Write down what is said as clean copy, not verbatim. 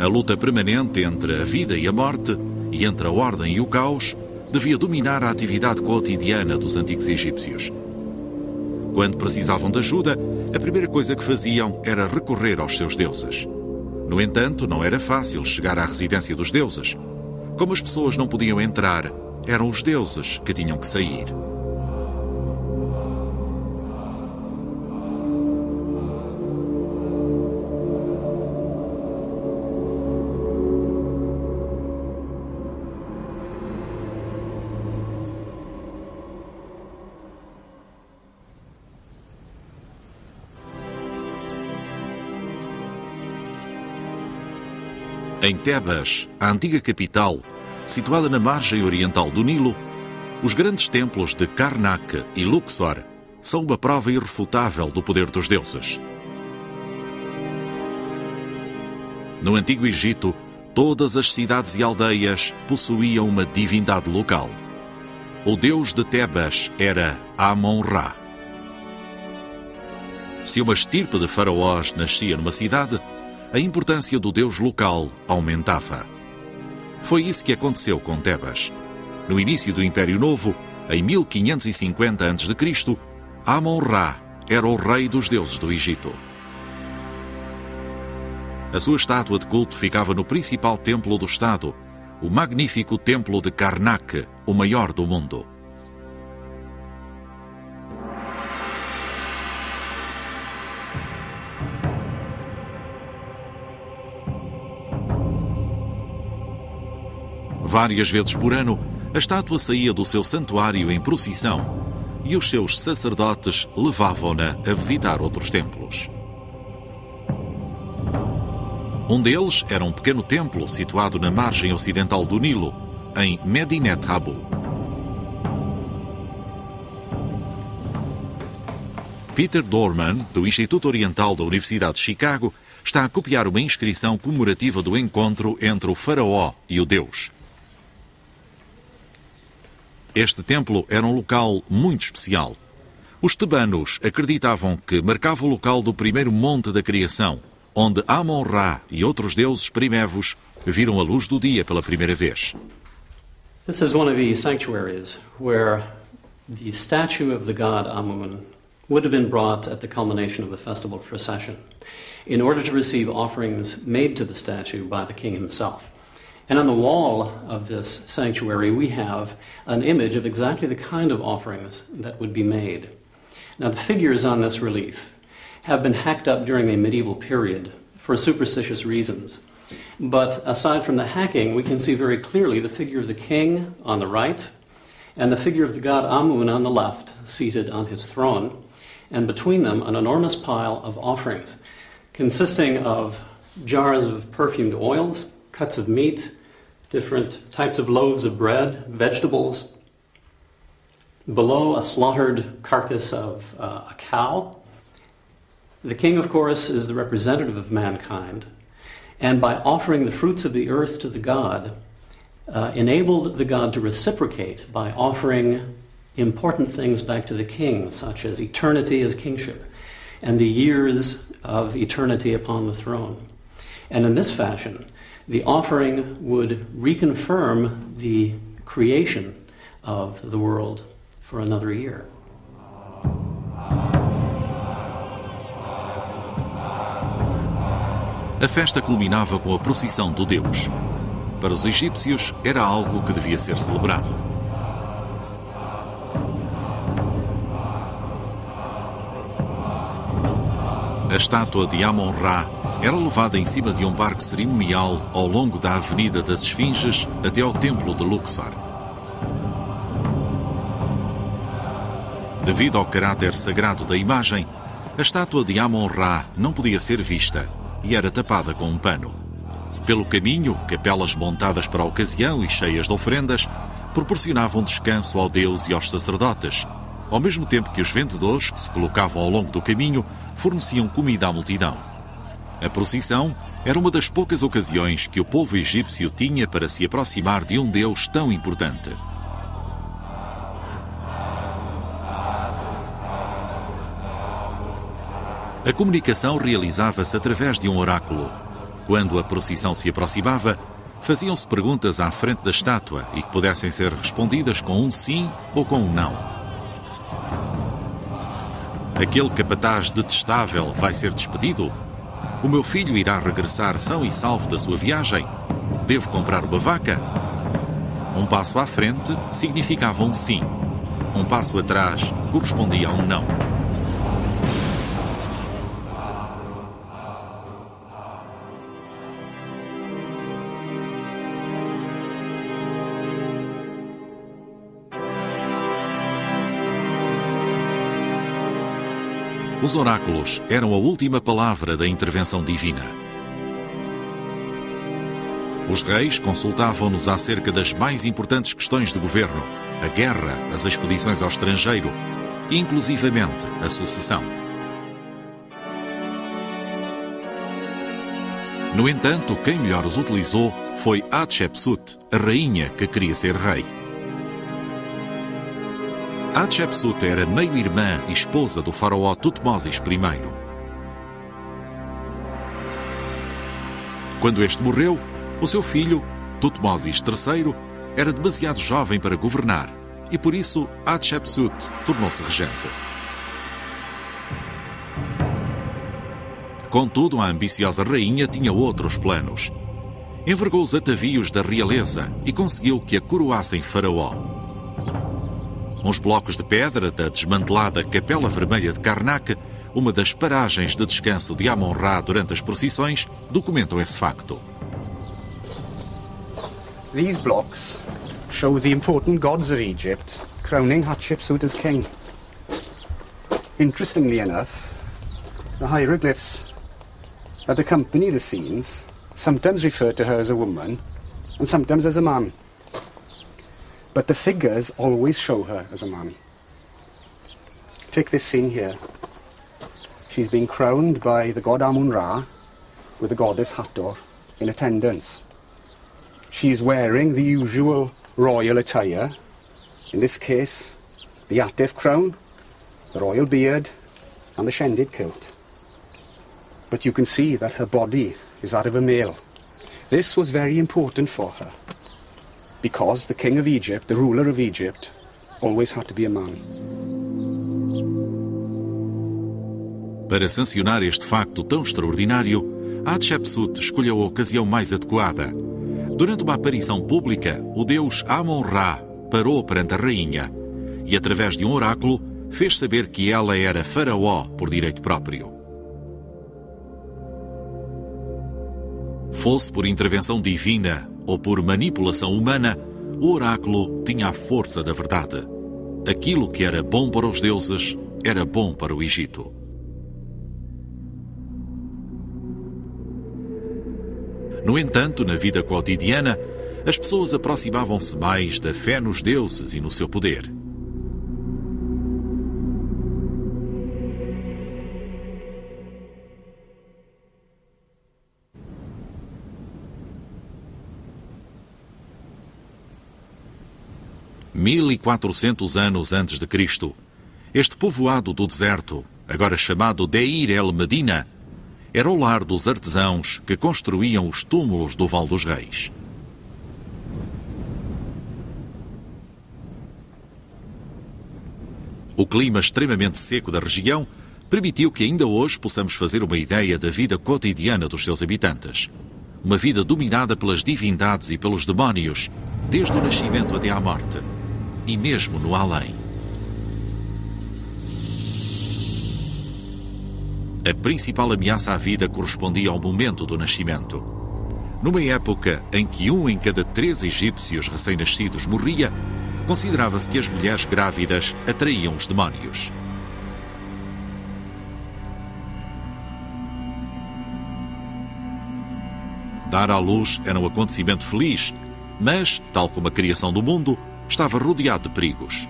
A luta permanente entre a vida e a morte, e entre a ordem e o caos, devia dominar a atividade cotidiana dos antigos egípcios. Quando precisavam de ajuda, a primeira coisa que faziam era recorrer aos seus deuses. No entanto, não era fácil chegar à residência dos deuses. Como as pessoas não podiam entrar, eram os deuses que tinham que sair. Em Tebas, a antiga capital, situada na margem oriental do Nilo, os grandes templos de Karnak e Luxor são uma prova irrefutável do poder dos deuses. No Antigo Egito, todas as cidades e aldeias possuíam uma divindade local. O deus de Tebas era Amon-Ra. Se uma estirpe de faraós nascia numa cidade, a importância do deus local aumentava. Foi isso que aconteceu com Tebas. No início do Império Novo, em 1550 a.C., Amon-Ra era o rei dos deuses do Egito. A sua estátua de culto ficava no principal templo do Estado, o magnífico templo de Karnak, o maior do mundo. Várias vezes por ano, a estátua saía do seu santuário em procissão e os seus sacerdotes levavam-na a visitar outros templos. Um deles era um pequeno templo situado na margem ocidental do Nilo, em Medinet Habu. Peter Dorman, do Instituto Oriental da Universidade de Chicago, está a copiar uma inscrição comemorativa do encontro entre o faraó e o deus. Este templo era um local muito especial. Os tebanos acreditavam que marcava o local do primeiro monte da criação, onde Amon-Ra e outros deuses primevos viram a luz do dia pela primeira vez. This is one of the sanctuaries where the statue of the god Amun would have been brought at the culmination of the festival procession in order to receive offerings made to the statue by the king himself. And on the wall of this sanctuary, we have an image of exactly the kind of offerings that would be made. Now, the figures on this relief have been hacked up during the medieval period for superstitious reasons. But aside from the hacking, we can see very clearly the figure of the king on the right and the figure of the god Amun on the left, seated on his throne, and between them an enormous pile of offerings consisting of jars of perfumed oils, cuts of meat, different types of loaves of bread, vegetables. Below, a slaughtered carcass of a cow. The king, of course, is the representative of mankind, and by offering the fruits of the earth to the god, enabled the god to reciprocate by offering important things back to the king, such as eternity as kingship, and the years of eternity upon the throne. And in this fashion, the offering would reconfirm the creation of the world for another year. A festa culminava com a procissão do deus. Para os egípcios, era algo que devia ser celebrado. A estátua de Amon-Ra era levada em cima de um barco cerimonial ao longo da Avenida das Esfinges até ao Templo de Luxor. Devido ao caráter sagrado da imagem, a estátua de Amon-Ra não podia ser vista e era tapada com um pano. Pelo caminho, capelas montadas para a ocasião e cheias de ofrendas proporcionavam descanso ao deus e aos sacerdotes, ao mesmo tempo que os vendedores que se colocavam ao longo do caminho forneciam comida à multidão. A procissão era uma das poucas ocasiões que o povo egípcio tinha para se aproximar de um deus tão importante. A comunicação realizava-se através de um oráculo. Quando a procissão se aproximava, faziam-se perguntas à frente da estátua e que pudessem ser respondidas com um sim ou com um não. Aquele capataz detestável vai ser despedido? O meu filho irá regressar são e salvo da sua viagem? Devo comprar uma vaca? Um passo à frente significava um sim. Um passo atrás correspondia a um não. Os oráculos eram a última palavra da intervenção divina. Os reis consultavam-nos acerca das mais importantes questões de governo, a guerra, as expedições ao estrangeiro e, inclusivamente, a sucessão. No entanto, quem melhor os utilizou foi Hatshepsut, a rainha que queria ser rei. Hatshepsut era meio-irmã e esposa do faraó Tutmoses I. Quando este morreu, o seu filho, Tutmoses III, era demasiado jovem para governar e, por isso, Hatshepsut tornou-se regente. Contudo, a ambiciosa rainha tinha outros planos. Envergou os atavios da realeza e conseguiu que a coroassem faraó. Uns blocos de pedra da desmantelada Capela Vermelha de Karnak, uma das paragens de descanso de Amon-Ra durante as procissões, documentam esse facto. These blocks show the important gods of Egypt crowning Hatshepsut as king. Interestingly enough, the hieroglyphs that accompany the scenes sometimes refer to her as a woman and sometimes as a man. But the figures always show her as a man. Take this scene here. She's being crowned by the god Amun-Ra with the goddess Hathor in attendance. She is wearing the usual royal attire, in this case the Atef crown, the royal beard and the Shendid kilt. But you can see that her body is that of a male. This was very important for her, because the king of Egypt, the ruler of Egypt, always had to be a man. Para sancionar este facto tão extraordinário, Hatshepsut escolheu a ocasião mais adequada. Durante uma aparição pública, o deus Amon-Ra parou perante a rainha e, através de um oráculo, fez saber que ela era faraó por direito próprio. Fosse por intervenção divina ou por manipulação humana, o oráculo tinha a força da verdade. Aquilo que era bom para os deuses era bom para o Egito. No entanto, na vida cotidiana, as pessoas aproximavam-se mais da fé nos deuses e no seu poder. Mil e 400 anos antes de Cristo, este povoado do deserto, agora chamado Deir el-Medina, era o lar dos artesãos que construíam os túmulos do Vale dos Reis. O clima extremamente seco da região permitiu que ainda hoje possamos fazer uma ideia da vida cotidiana dos seus habitantes. Uma vida dominada pelas divindades e pelos demónios, desde o nascimento até à morte, e mesmo no além. A principal ameaça à vida correspondia ao momento do nascimento. Numa época em que 1 em cada 3 egípcios recém-nascidos morria, considerava-se que as mulheres grávidas atraíam os demónios. Dar à luz era um acontecimento feliz, mas, tal como a criação do mundo, estava rodeado de perigos.